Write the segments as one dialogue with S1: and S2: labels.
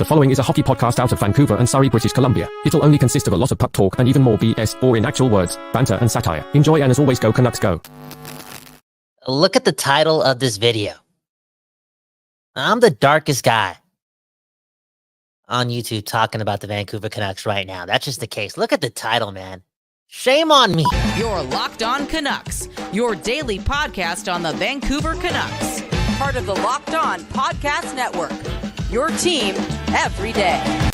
S1: The following is a hockey podcast out of Vancouver and Surrey, British Columbia. It'll only consist of a lot of puck talk and even more BS, or in actual words, banter and satire. Enjoy, and as always, go Canucks go.
S2: Look at the title of this video. I'm the darkest guy on YouTube talking about the Vancouver Canucks right now. That's just the case. Look at the title, man. Shame on me.
S3: You're Locked On Canucks, your daily podcast on the Vancouver Canucks. Part of the Locked On Podcast Network, your team every day.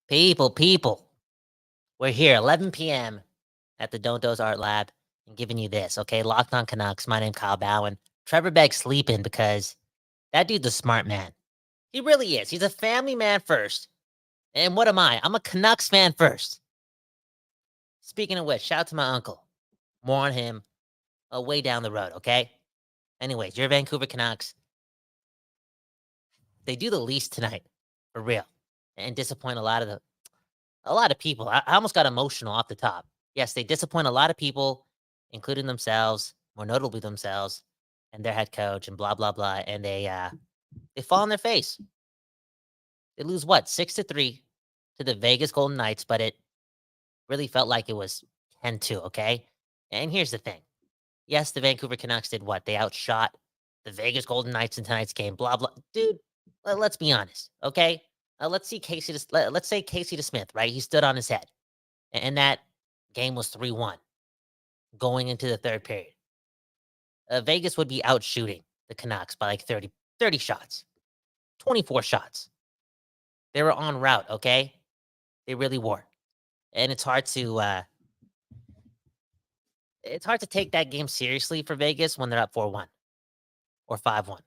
S2: People, we're here 11 p.m. at the Don't Doze Art Lab and giving you this, okay? Locked On Canucks. My name's Kyle Bowen. Trevor Begg's sleeping because that dude's a smart man. He really is. He's a family man first. And what am I? I'm a Canucks fan first. Speaking of which, shout out to my uncle. More on him way down the road, okay? Anyways, your Vancouver Canucks. They do the least tonight, for real, and disappoint a lot of people. I almost got emotional off the top. Yes, they disappoint a lot of people, including themselves, more notably themselves, and their head coach, and blah blah blah. And they fall on their face. They lose 6-3 to the Vegas Golden Knights, but it really felt like it was 10-2. Okay, and here's the thing. Yes, the Vancouver Canucks did what? They outshot the Vegas Golden Knights in tonight's game. Blah blah, dude. Let's be honest, okay? Let's say Casey DeSmith, right? He stood on his head, and that game was 3-1 going into the third period. Vegas would be out shooting the Canucks by like 30 shots, 24 shots. They were en route, okay? They really were, and it's hard to take that game seriously for Vegas when they're up 4-1 or 5-1.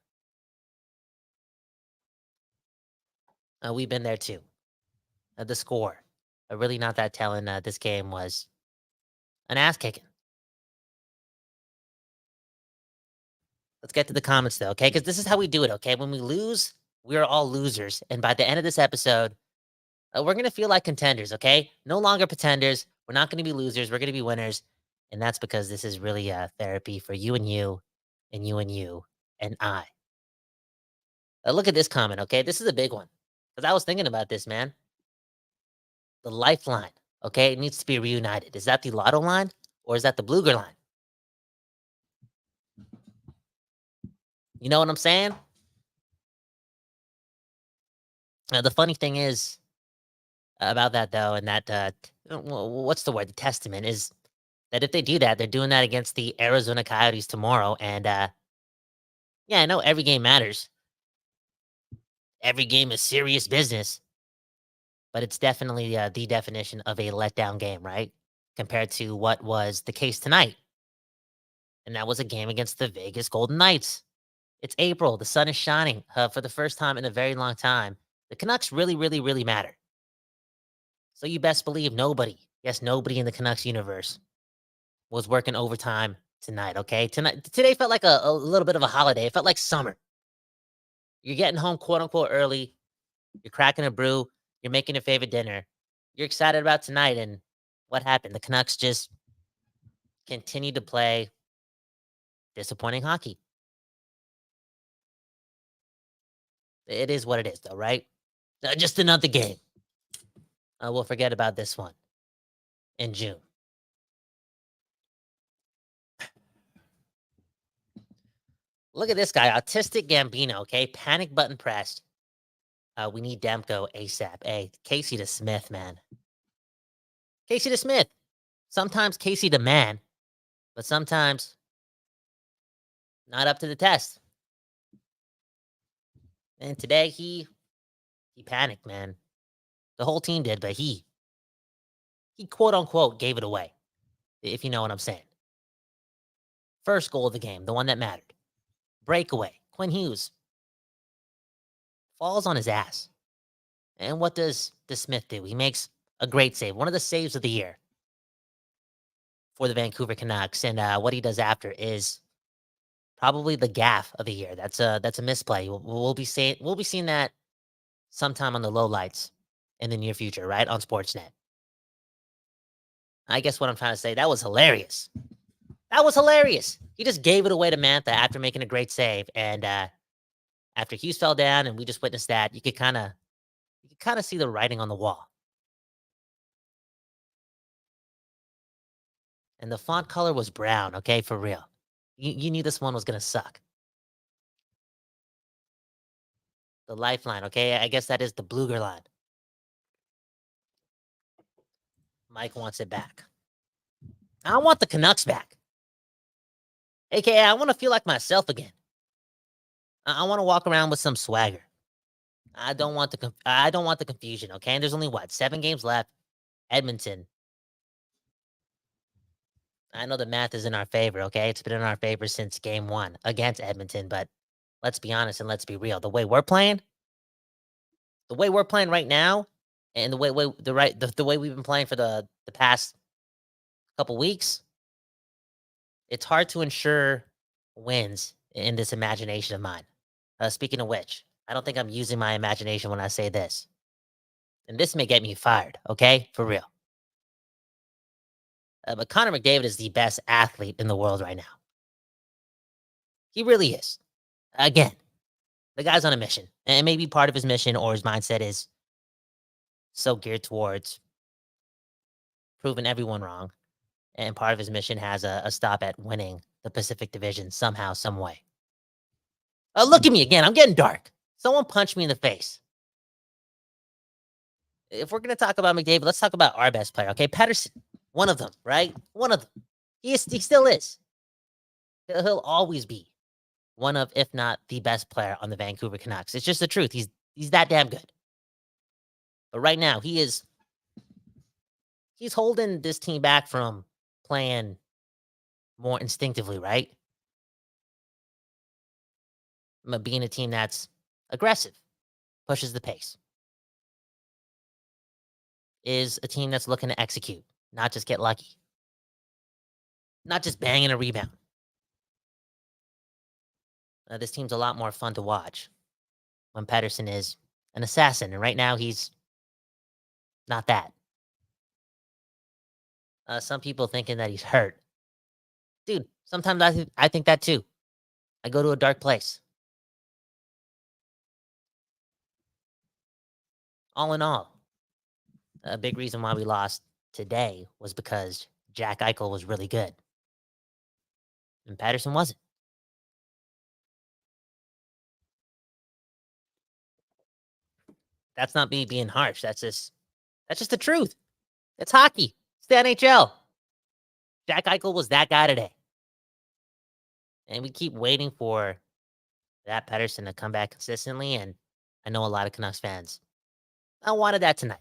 S2: We've been there too. The score, really not that telling. This game was an ass kicking. Let's get to the comments though, okay? Because this is how we do it, okay? When we lose, we are all losers. And by the end of this episode, we're going to feel like contenders, okay? No longer pretenders. We're not going to be losers. We're going to be winners. And that's because this is really therapy for you and you, and you and you, and I. Look at this comment, okay? This is a big one. Because I was thinking about this, man. The lifeline, okay? It needs to be reunited. Is that the Lotto line or is that the Bluger line? You know what I'm saying? The funny thing is about that, though, and that, what's the word? The testament is that if they do that, they're doing that against the Arizona Coyotes tomorrow. And, yeah, I know every game matters. Every game is serious business, but it's definitely the definition of a letdown game, right? Compared to what was the case tonight. And that was a game against the Vegas Golden Knights. It's April. The sun is shining for the first time in a very long time. The Canucks really, really, really matter. So you best believe nobody in the Canucks universe was working overtime tonight, okay? Today felt like a little bit of a holiday. It felt like summer. You're getting home, quote unquote, early. You're cracking a brew. You're making your favorite dinner. You're excited about tonight. And what happened? The Canucks just continued to play disappointing hockey. It is what it is, though, right? Just another game. We'll forget about this one in June. Look at this guy, Autistic Gambino, okay? Panic button pressed. We need Demko ASAP. Hey, Casey DeSmith, man. Casey DeSmith. Sometimes Casey the man, but sometimes not up to the test. And today he panicked, man. The whole team did, but he quote unquote gave it away, if you know what I'm saying. First goal of the game, the one that mattered. Breakaway. Quinn Hughes falls on his ass. And what does DeSmith do? He makes a great save. One of the saves of the year for the Vancouver Canucks. And what he does after is probably the gaffe of the year. That's a misplay. We'll be seeing that sometime on the lowlights in the near future, right? On Sportsnet. I guess what I'm trying to say, that was hilarious. That was hilarious. He just gave it away to Mantha after making a great save. And after Hughes fell down and we just witnessed that, you could kind of kind of see the writing on the wall. And the font color was brown, okay, for real. You knew this one was going to suck. The lifeline, okay? I guess that is the Bluger line. Mike wants it back. I want the Canucks back. AKA, I want to feel like myself again. I want to walk around with some swagger. I don't want the confusion, okay? And there's only 7 games left. Edmonton. I know the math is in our favor, okay? It's been in our favor since game 1 against Edmonton, but let's be honest and let's be real. The way we're playing right now, and the way we've been playing for the past couple weeks, it's hard to ensure wins in this imagination of mine. Speaking of which, I don't think I'm using my imagination when I say this. And this may get me fired, okay? For real. But Connor McDavid is the best athlete in the world right now. He really is. Again, the guy's on a mission. And maybe part of his mission or his mindset is so geared towards proving everyone wrong. And part of his mission has a stop at winning the Pacific Division somehow, some way. Look at me again. I'm getting dark. Someone punched me in the face. If we're going to talk about McDavid, let's talk about our best player, okay? Pettersson, one of them, right? One of them. He still is. He'll always be one of, if not the best player on the Vancouver Canucks. It's just the truth. He's that damn good. But right now, he's holding this team back from playing more instinctively, right? Being a team that's aggressive, pushes the pace, is a team that's looking to execute, not just get lucky, not just banging a rebound. This team's a lot more fun to watch when Pettersson is an assassin, and right now he's not that. Some people thinking that he's hurt. Dude, sometimes I think that too. I go to a dark place. All in all, a big reason why we lost today was because Jack Eichel was really good. And Pettersson wasn't. That's not me being harsh. That's just the truth. It's hockey. It's the NHL. Jack Eichel was that guy today. And we keep waiting for that Pettersson to come back consistently. And I know a lot of Canucks fans, I wanted that tonight.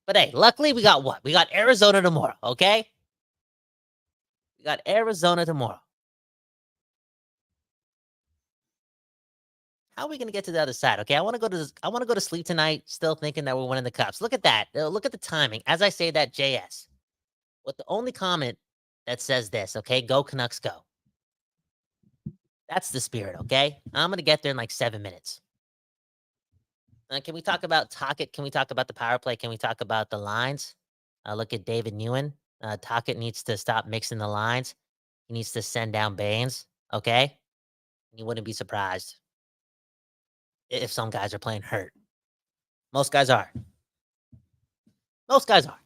S2: But hey, luckily we got what? We got Arizona tomorrow, okay? We got Arizona tomorrow. How are we going to get to the other side? Okay, I want to go to sleep tonight still thinking that we're winning the Cups. Look at that. Look at the timing. As I say that, JS, with the only comment that says this, okay? Go Canucks, go. That's the spirit, okay? I'm going to get there in like 7 minutes. Can we talk about Tocchet? Can we talk about the power play? Can we talk about the lines? Look at David Newen. Tocchet needs to stop mixing the lines. He needs to send down Baines, okay? You wouldn't be surprised if some guys are playing hurt. Most guys are. Most guys are.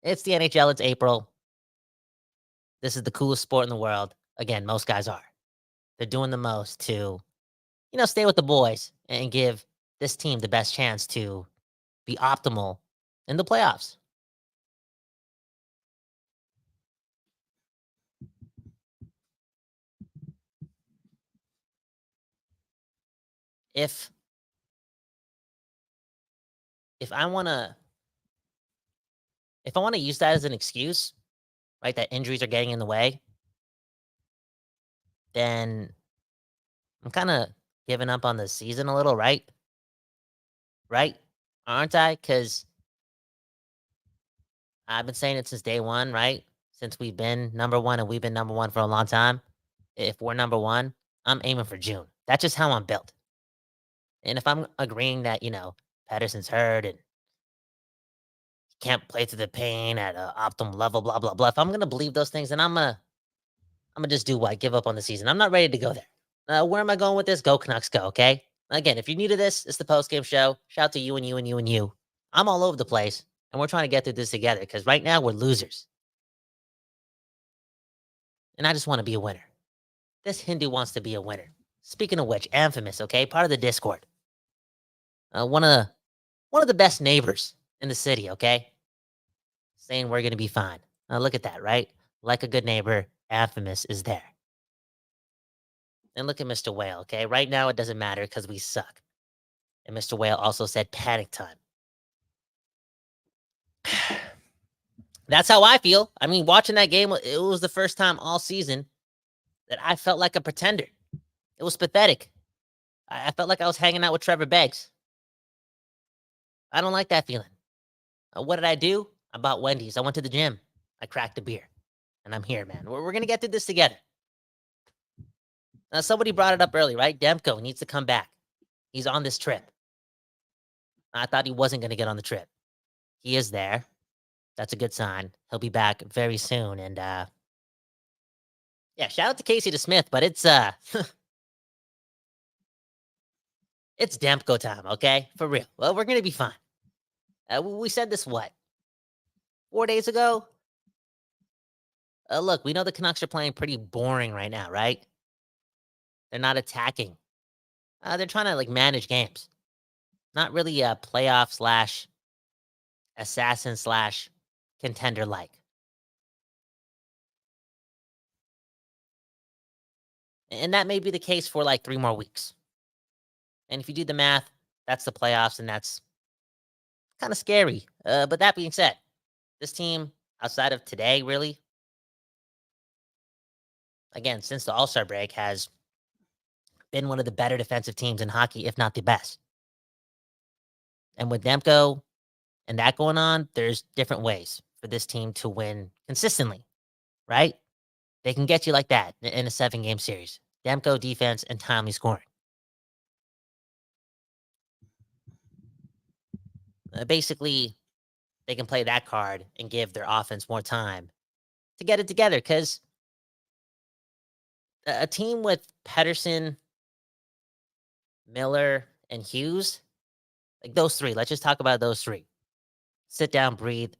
S2: It's the NHL. It's April. This is the coolest sport in the world. Again, most guys are. They're doing the most to, stay with the boys and give this team the best chance to be optimal in the playoffs. If I want to use that as an excuse, right, that injuries are getting in the way, then I'm kind of giving up on the season a little, right? Right? Aren't I? Because I've been saying it since day one, right? Since we've been number one, and we've been number one for a long time. If we're number one, I'm aiming for June. That's just how I'm built. And if I'm agreeing that, Pettersson's hurt and he can't play through the pain at an optimal level, blah, blah, blah. If I'm going to believe those things, then I'm going to just do what? Give up on the season. I'm not ready to go there. Where am I going with this? Go Canucks, go, okay? Again, if you're new to this, it's the post-game show. Shout out to you and you and you and you. I'm all over the place, and we're trying to get through this together because right now we're losers. And I just want to be a winner. This Hindu wants to be a winner. Speaking of which, Infamous, okay, part of the Discord. One of the best neighbors in the city, okay? Saying we're gonna be fine. Look at that, right? Like a good neighbor, Infamous is there. And look at Mr. Whale, okay? Right now it doesn't matter because we suck. And Mr. Whale also said panic time. That's how I feel. I mean, watching that game, it was the first time all season that I felt like a pretender. It was pathetic. I felt like I was hanging out with Trevor Beggs. I don't like that feeling. What did I do? I bought Wendy's. I went to the gym. I cracked a beer. And I'm here, man. We're going to get through this together. Now, somebody brought it up early, right? Demko needs to come back. He's on this trip. I thought he wasn't going to get on the trip. He is there. That's a good sign. He'll be back very soon. And, yeah, shout out to Casey DeSmith, but it's it's Demko time, okay? For real. Well, we're going to be fine. We said this, 4 days ago? Look, we know the Canucks are playing pretty boring right now, right? They're not attacking. They're trying to, manage games. Not really a playoff / assassin / contender-like. And that may be the case for, 3 more weeks. And if you do the math, that's the playoffs, and that's kind of scary. But that being said, this team, outside of today, really, again, since the All-Star break, has been one of the better defensive teams in hockey, if not the best. And with Demko and that going on, there's different ways for this team to win consistently, right? They can get you like that in a 7-game series. Demko defense and timely scoring. Basically, they can play that card and give their offense more time to get it together, because a team with Pedersen, Miller, and Hughes, those three, let's just talk about those three. Sit down, breathe,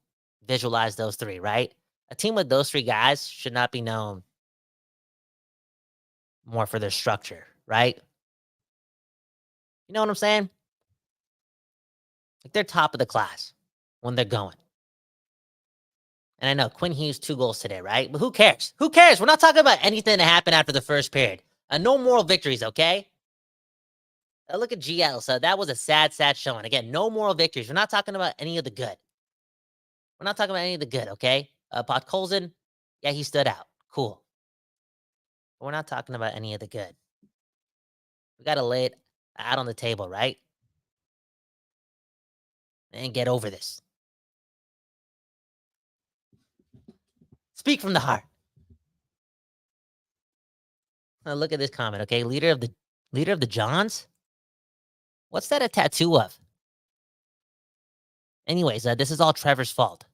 S2: visualize those three, right? A team with those three guys should not be known more for their structure, right? You know what I'm saying? They're top of the class when they're going. And I know Quinn Hughes, 2 goals today, right? But who cares? Who cares? We're not talking about anything that happened after the first period. No moral victories, okay? Look at GL. So that was a sad showing. Again, no moral victories. We're not talking about any of the good. We're not talking about any of the good, okay? Podkolzin, yeah, he stood out. Cool. But we're not talking about any of the good. We got to lay it out on the table, right? And get over this. Speak from the heart. Now look at this comment, okay? Leader of the Johns? What's that a tattoo of? Anyways, this is all Trevor's fault.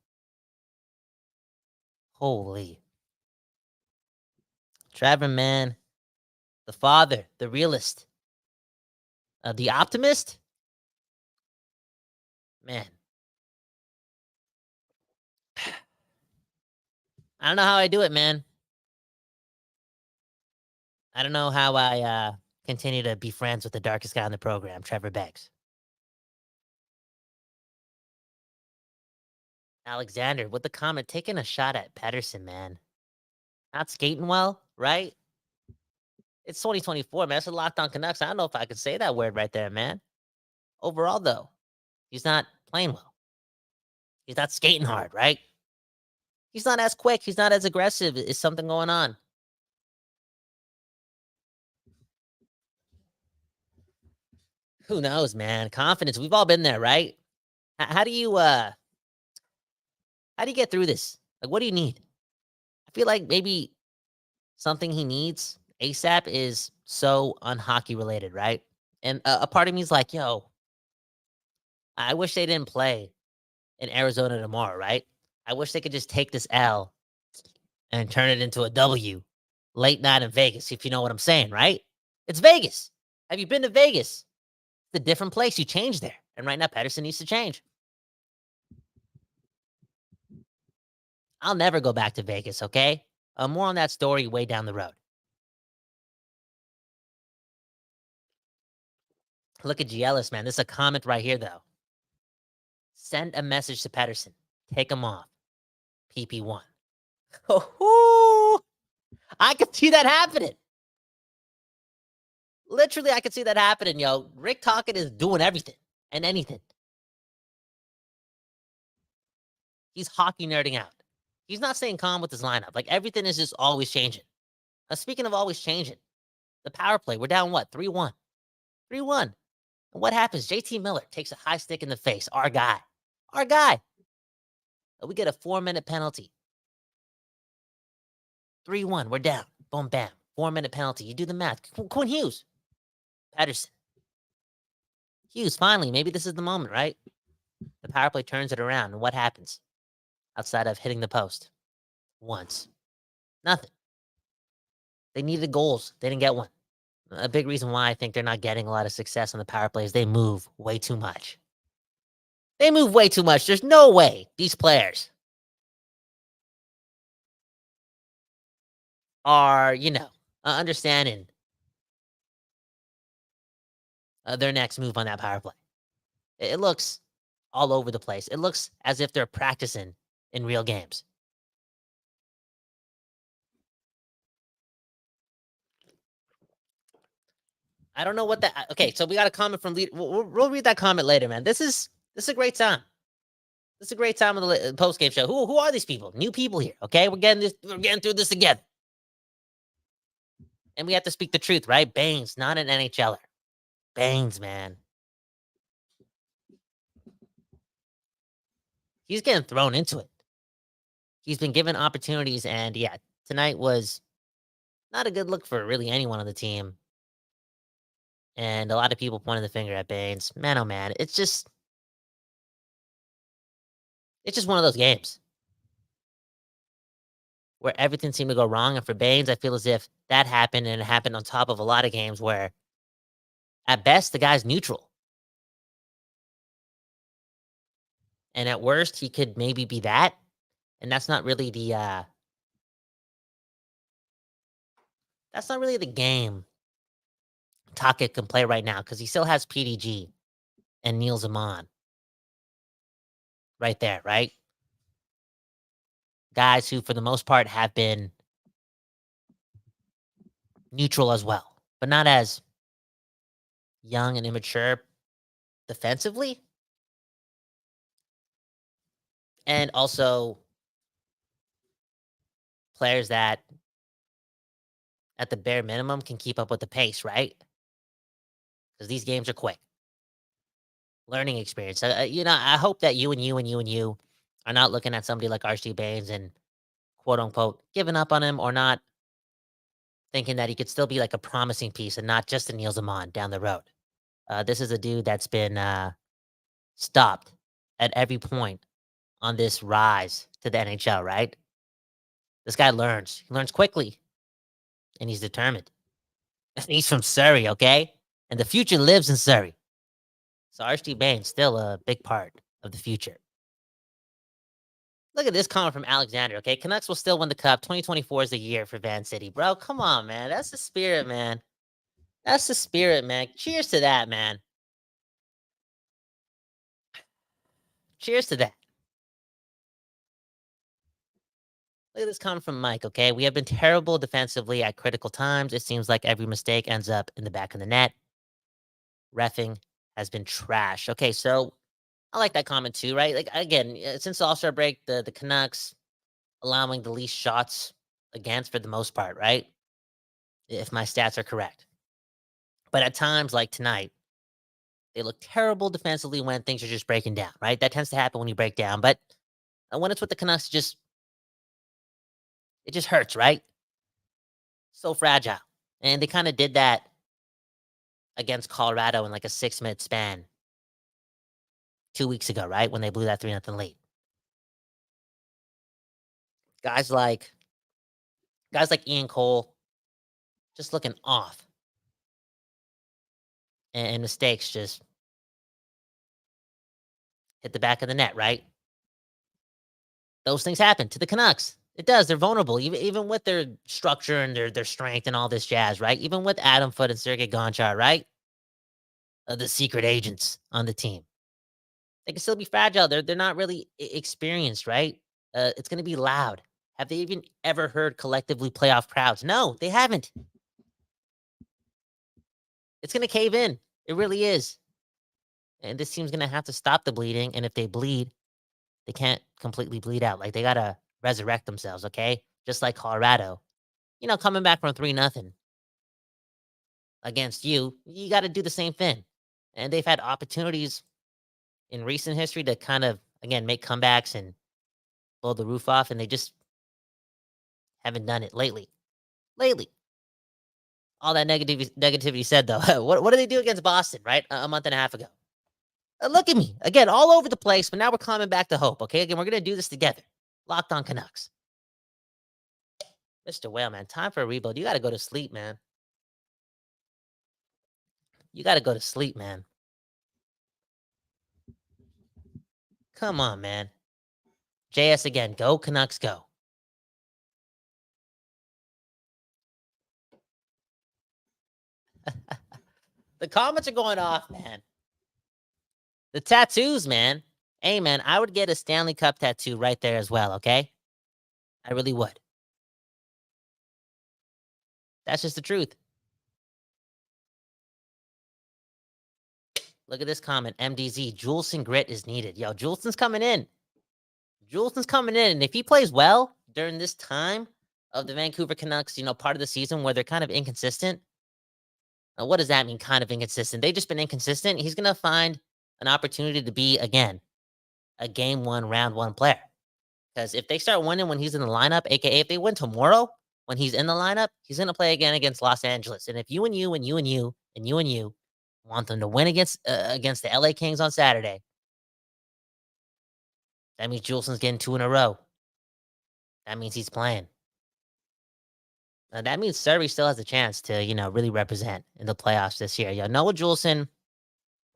S2: Holy. Trevor, man. The father, the realist. The optimist? Man. I don't know how I do it, man. I don't know how I continue to be friends with the darkest guy on the program, Trevor Beggs. Alexander, with the comment, taking a shot at Pedersen, man. Not skating well, right? It's 2024, man. It's a Locked On Canucks. I don't know if I could say that word right there, man. Overall, though, he's not playing well. He's not skating hard, right? He's not as quick. He's not as aggressive. Is something going on? Who knows, man? Confidence. We've all been there, right? How do you get through this? What do you need? I feel like maybe something he needs ASAP is so unhockey related, right? And a part of me is like, yo, I wish they didn't play in Arizona tomorrow, right? I wish they could just take this L and turn it into a W late night in Vegas, if you know what I'm saying, right? It's Vegas. Have you been to Vegas? It's a different place. You change there. And right now, Pedersen needs to change. I'll never go back to Vegas, okay? More on that story way down the road. Look at Gielis, man. This is a comment right here, though. Send a message to Pedersen. Take him off. PP1. Oh, I could see that happening. Literally, I could see that happening, yo. Rick Tocchet is doing everything and anything. He's hockey nerding out. He's not staying calm with his lineup. Like, everything is just always changing. Speaking of always changing, the power play, we're down what? 3-1. 3-1. And what happens? JT Miller takes a high stick in the face. Our guy. Our guy. We get a 4-minute penalty. 3-1. We're down. Boom, bam. 4-minute penalty. You do the math. Quinn Hughes. Pedersen. Hughes, finally. Maybe this is the moment, right? The power play turns it around. And what happens? Outside of hitting the post. Once. Nothing. They needed goals. They didn't get one. A big reason why I think they're not getting a lot of success on the power play is they move way too much. They move way too much. There's no way these players are, understanding their next move on that power play. It looks all over the place. It looks as if they're practicing in real games. I don't know what that. Okay, so we got a comment from lead. We'll read that comment later, man. This is a great time. This is a great time of the post game show. Who are these people? New people here. Okay, we're getting through this together, and we have to speak the truth, right? Baines, not an NHLer. Baines, man, he's getting thrown into it. He's been given opportunities, and yeah, tonight was not a good look for really anyone on the team. And a lot of people pointing the finger at Baines. Man, oh man, it's just one of those games where everything seemed to go wrong. And for Baines, I feel as if that happened, and it happened on top of a lot of games where, at best, the guy's neutral. And at worst, he could maybe be that. And that's not really the game Tocchet can play right now, because he still has PDG and Neil Zaman right there, right? Guys who, for the most part, have been neutral as well, but not as young and immature defensively. And also players that, at the bare minimum, can keep up with the pace, right? Because these games are quick. Learning experience. I hope that you are not looking at somebody like RC Baines and, quote unquote, giving up on him, or not thinking that he could still be like a promising piece and not just a Neil Zaman down the road. This is a dude that's been stopped at every point on this rise to the NHL, right? This guy learns. He learns quickly, and he's determined. He's from Surrey, okay? And the future lives in Surrey. So RC Baines still a big part of the future. Look at this comment from Alexander, okay? Canucks will still win the cup. 2024 is the year for Van City. Bro, come on, man. That's the spirit, man. That's the spirit, man. Cheers to that, man. Cheers to that. Look at this comment from Mike, okay? We have been terrible defensively at critical times. It seems like every mistake ends up in the back of the net. Reffing has been trash. Okay, so I like that comment too, right? Like, again, since the All-Star break, the Canucks allowing the least shots against for the most part, right? If my stats are correct. But at times, like tonight, they look terrible defensively when things are just breaking down, right? That tends to happen when you break down. But when it's with the Canucks, it just hurts, right? So fragile. And they kind of did that against Colorado in like a 6-minute span 2 weeks ago, right? When they blew that 3-0 lead. Guys like Ian Cole just looking off. and mistakes just hit the back of the net, right? Those things happen to the Canucks. It does. They're vulnerable, even with their structure and their strength and all this jazz, right? Even with Adam Foote and Sergei Gonchar, right? The secret agents on the team. They can still be fragile. They're not really experienced, right? It's going to be loud. Have they even ever heard collectively playoff crowds? No, they haven't. It's going to cave in. It really is. And this team's going to have to stop the bleeding. And if they bleed, they can't completely bleed out. Like, they got to resurrect themselves, okay? Just like Colorado. Coming back from 3-0 against you, you got to do the same thing. And they've had opportunities in recent history to kind of, again, make comebacks and blow the roof off, and they just haven't done it lately. All that negativity said, though, what did they do against Boston, right? A month and a half ago. Look at me. Again, all over the place, but now we're climbing back to hope, okay? Again, we're going to do this together. Locked on Canucks. Mr. Whale, man, time for a rebuild. You got to go to sleep, man. You got to go to sleep, man. Come on, man. JS again. Go, Canucks, go. The comments are going off, man. The tattoos, man. Hey, man, I would get a Stanley Cup tattoo right there as well, okay? I really would. That's just the truth. Look at this comment. MDZ. Juleson grit is needed. Yo, Juleson's coming in. And if he plays well during this time of the Vancouver Canucks, part of the season where they're kind of inconsistent. What does that mean, kind of inconsistent? They've just been inconsistent. He's going to find an opportunity to be, again, a game one, round one player. Because if they start winning when he's in the lineup, aka if they win tomorrow when he's in the lineup, he's going to play again against Los Angeles. And if you want them to win against the LA Kings on Saturday, that means Juleson's getting 2 in a row. That means he's playing. That means Surrey still has a chance to, really represent in the playoffs this year. Noah Juleson,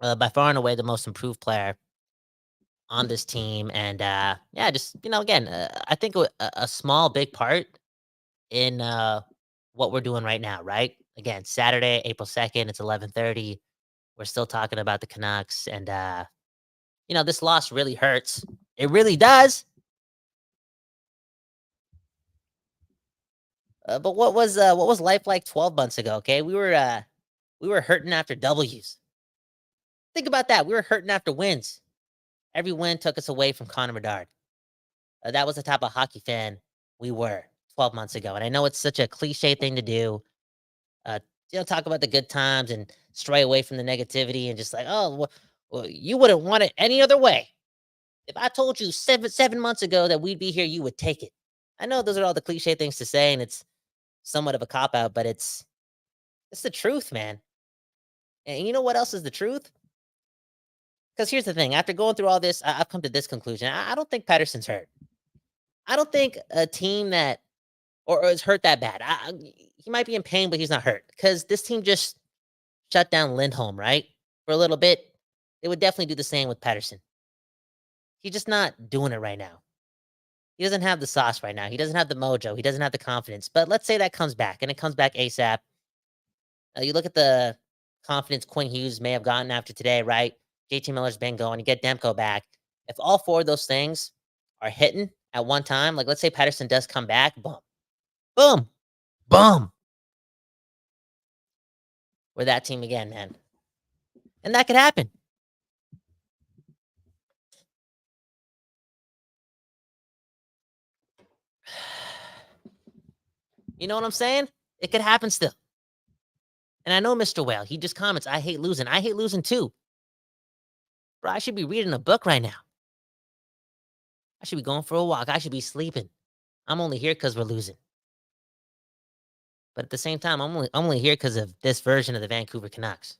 S2: by far and away the most improved player on this team. And, just, again, I think a small, big part in what we're doing right now, right? Again, Saturday, April 2nd, it's 11:30. We're still talking about the Canucks. And, this loss really hurts. It really does. But what was life like 12 months ago? Okay, we were hurting after W's. Think about that. We were hurting after wins. Every win took us away from Connor Bedard. That was the type of hockey fan we were 12 months ago. And I know it's such a cliche thing to do. Talk about the good times and stray away from the negativity and just like, oh, well, you wouldn't want it any other way. If I told you 7 months ago that we'd be here, you would take it. I know those are all the cliche things to say, and it's somewhat of a cop-out, but it's the truth, man. And you know what else is the truth? Because here's the thing. After going through all this, I've come to this conclusion. I don't think Pettersson's hurt. I don't think a team that or is hurt that bad. He might be in pain, but he's not hurt. Because this team just shut down Lindholm, right? For a little bit. They would definitely do the same with Pettersson. He's just not doing it right now. He doesn't have the sauce right now. He doesn't have the mojo. He doesn't have the confidence. But let's say that comes back, and it comes back ASAP. You look at the confidence Quinn Hughes may have gotten after today, right? JT Miller's been going. You get Demko back. If all 4 of those things are hitting at one time, like let's say Pettersson does come back, boom, boom, boom. We're that team again, man. And that could happen. You know what I'm saying? It could happen still. And I know Mr. Whale, he just comments, I hate losing. I hate losing too. Bro, I should be reading a book right now. I should be going for a walk. I should be sleeping. I'm only here because we're losing. But at the same time, I'm only here because of this version of the Vancouver Canucks.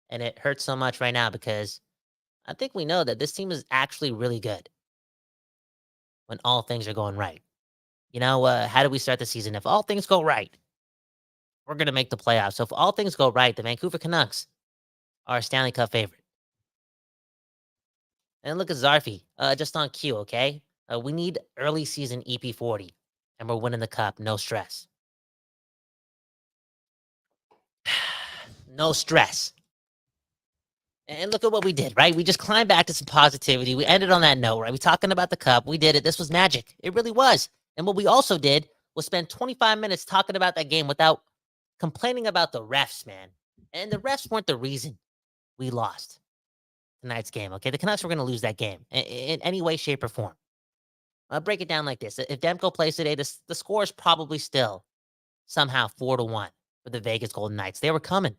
S2: And it hurts so much right now because I think we know that this team is actually really good when all things are going right. How do we start the season? If all things go right, we're going to make the playoffs. So if all things go right, the Vancouver Canucks are a Stanley Cup favorite. And look at Zarfi, just on cue, okay? We need early season EP40, and we're winning the cup. No stress. No stress. And look at what we did, right? We just climbed back to some positivity. We ended on that note, right? We talking about the cup. We did it. This was magic. It really was. And what we also did was spend 25 minutes talking about that game without complaining about the refs, man. And the refs weren't the reason we lost tonight's game, okay? The Canucks were going to lose that game in any way, shape, or form. I'll break it down like this. If Demko plays today, the score is probably still somehow 4-1 for the Vegas Golden Knights. They were coming.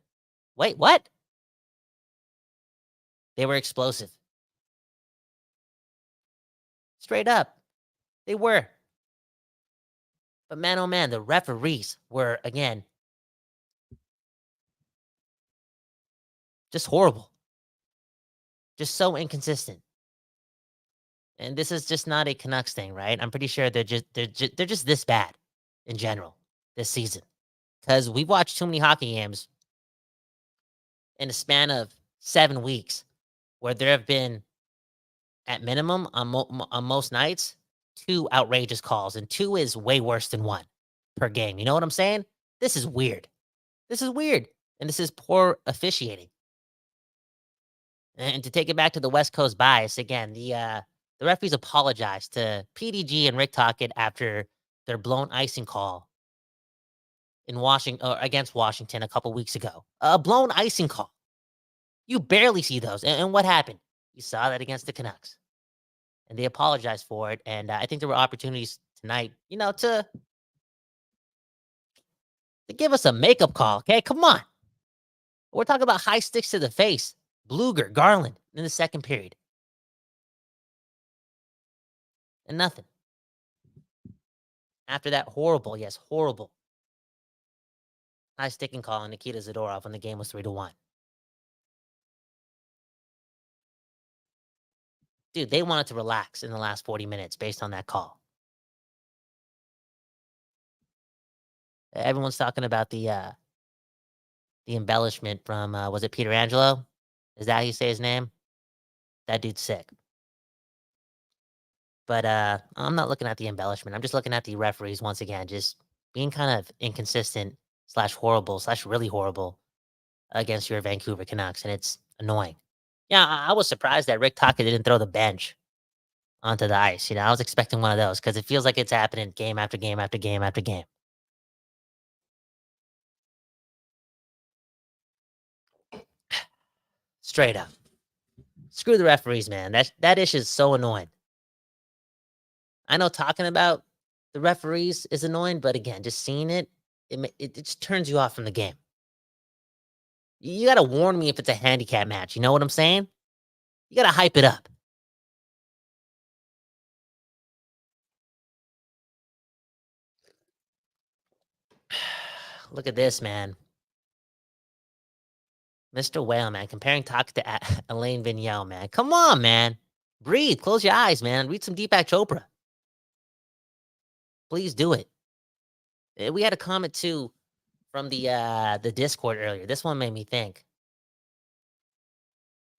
S2: Wait, what? They were explosive. Straight up. They were. But man, oh man, the referees were, again, just horrible. Just so inconsistent. And this is just not a Canucks thing, right? I'm pretty sure they're just this bad in general this season. Because we've watched too many hockey games in a span of 7 weeks where there have been, at minimum, on most nights, 2 outrageous calls. And 2 is way worse than 1 per game. You know what I'm saying? This is weird. This is weird. And this is poor officiating. And to take it back to the West Coast bias, again, the referees apologized to PDG and Rick Tocchet after their blown icing call in Washington against Washington a couple weeks ago. A blown icing call. You barely see those. And what happened? You saw that against the Canucks. And they apologized for it. And I think there were opportunities tonight, to give us a makeup call. Okay, come on. We're talking about high sticks to the face. Bluger, Garland in the second period. And nothing. After that horrible high sticking call on Nikita Zadorov when the game was 3-1. Dude, they wanted to relax in the last 40 minutes based on that call. Everyone's talking about the embellishment from, was it Peter Angelo? Is that how you say his name? That dude's sick. But I'm not looking at the embellishment. I'm just looking at the referees once again, just being kind of inconsistent / horrible / really horrible against your Vancouver Canucks, and it's annoying. Yeah, I was surprised that Rick Tocchet didn't throw the bench onto the ice. I was expecting one of those because it feels like it's happening game after game after game after game. Straight up. Screw the referees, man. That issue is so annoying. I know talking about the referees is annoying, but again, just seeing it just turns you off from the game. You got to warn me if it's a handicap match. You know what I'm saying? You got to hype it up. Look at this, man. Mr. Whale, man, comparing Tocchet to Alain Vigneault, man. Come on, man. Breathe. Close your eyes, man. Read some Deepak Chopra. Please do it. We had a comment, too, from the Discord earlier. This one made me think.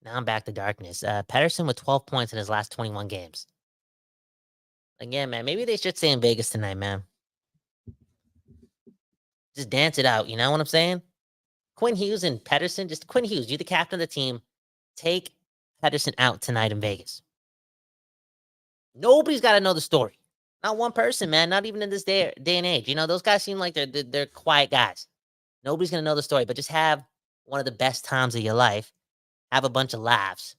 S2: Now I'm back to darkness. Pettersson with 12 points in his last 21 games. Again, man, maybe they should stay in Vegas tonight, man. Just dance it out. You know what I'm saying? Quinn Hughes and Pettersson. Just Quinn Hughes, you're the captain of the team. Take Pettersson out tonight in Vegas. Nobody's got to know the story. Not one person, man. Not even in this day and age. Those guys seem like they're quiet guys. Nobody's going to know the story, but just have one of the best times of your life. Have a bunch of laughs.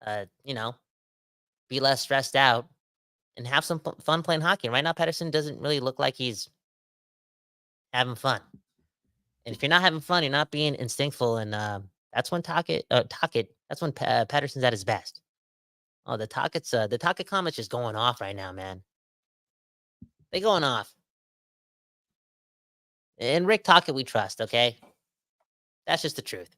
S2: Be less stressed out and have some fun playing hockey. And right now, Pettersson doesn't really look like he's having fun. And if you're not having fun, you're not being instinctful. And that's when Tocchet, that's when Pettersson's at his best. Oh, the Tocchet comments just going off right now, man. They going off. And Rick Tocchet we trust, okay? That's just the truth.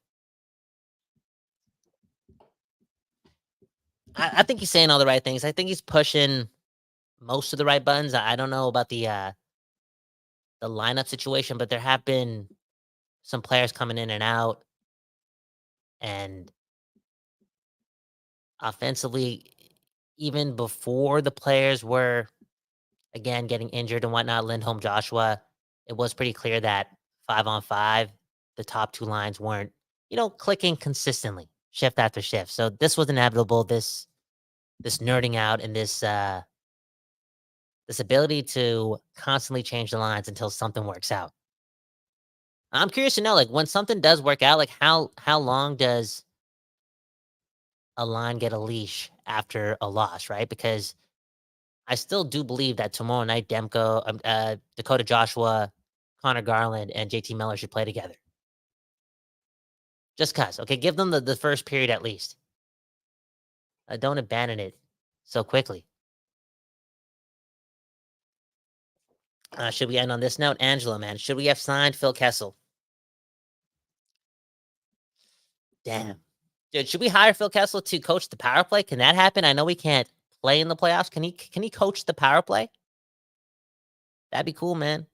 S2: I think he's saying all the right things. I think he's pushing most of the right buttons. I don't know about the lineup situation, but there have been some players coming in and out, and offensively, even before the players were, again, getting injured and whatnot, Lindholm, Joshua, it was pretty clear that 5-on-5, the top two lines weren't, clicking consistently, shift after shift. So this was inevitable, this nerding out and this ability to constantly change the lines until something works out. I'm curious to know, like, when something does work out, like, how long does a line get a leash after a loss, right? Because I still do believe that tomorrow night, Dakota Joshua, Connor Garland, and JT Miller should play together. Just cause, okay? Give them the first period at least. Don't abandon it so quickly. Should we end on this note? Angela, man, should we have signed Phil Kessel? Damn. Dude, should we hire Phil Kessel to coach the power play? Can that happen? I know we can't play in the playoffs. Can he coach the power play? That'd be cool, man.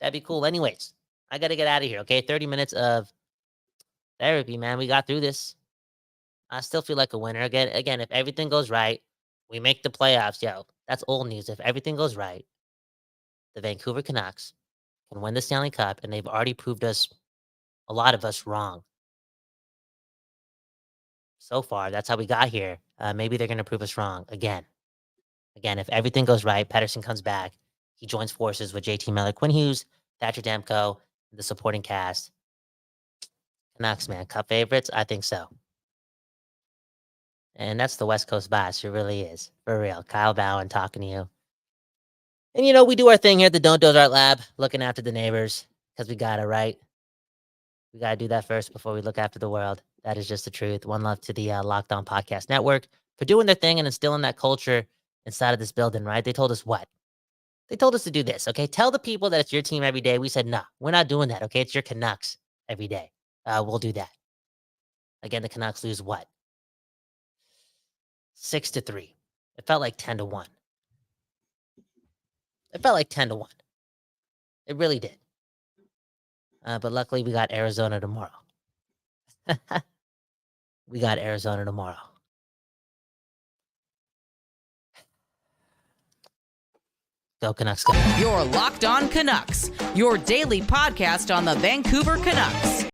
S2: That'd be cool. Anyways, I got to get out of here, okay? 30 minutes of therapy, man. We got through this. I still feel like a winner. Again, if everything goes right, we make the playoffs. Yo, that's old news. If everything goes right, the Vancouver Canucks can win the Stanley Cup, and they've already proved a lot of us wrong. So far, that's how we got here. Maybe they're going to prove us wrong again. Again, if everything goes right, Pettersson comes back. He joins forces with JT Miller, Quinn Hughes, Thatcher Demko, the supporting cast. Canucks, man. Cup favorites? I think so. And that's the West Coast bias. It really is. For real. Kyle Bowen talking to you. And, we do our thing here at the Don't Doze Art Lab, looking after the neighbors, because we got it, right? We got to do that first before we look after the world. That is just the truth. One love to the Locked On Podcast Network for doing their thing and instilling that culture inside of this building, right? They told us what? They told us to do this, okay? Tell the people that it's your team every day. We said, nah, we're not doing that, okay? It's your Canucks every day. We'll do that. Again, the Canucks lose what? 6-3. It felt like 10-1. It felt like 10-1. It really did. But luckily, we got Arizona tomorrow. We got Arizona tomorrow. Go Canucks, go.
S3: You're Locked On Canucks, your daily podcast on the Vancouver Canucks.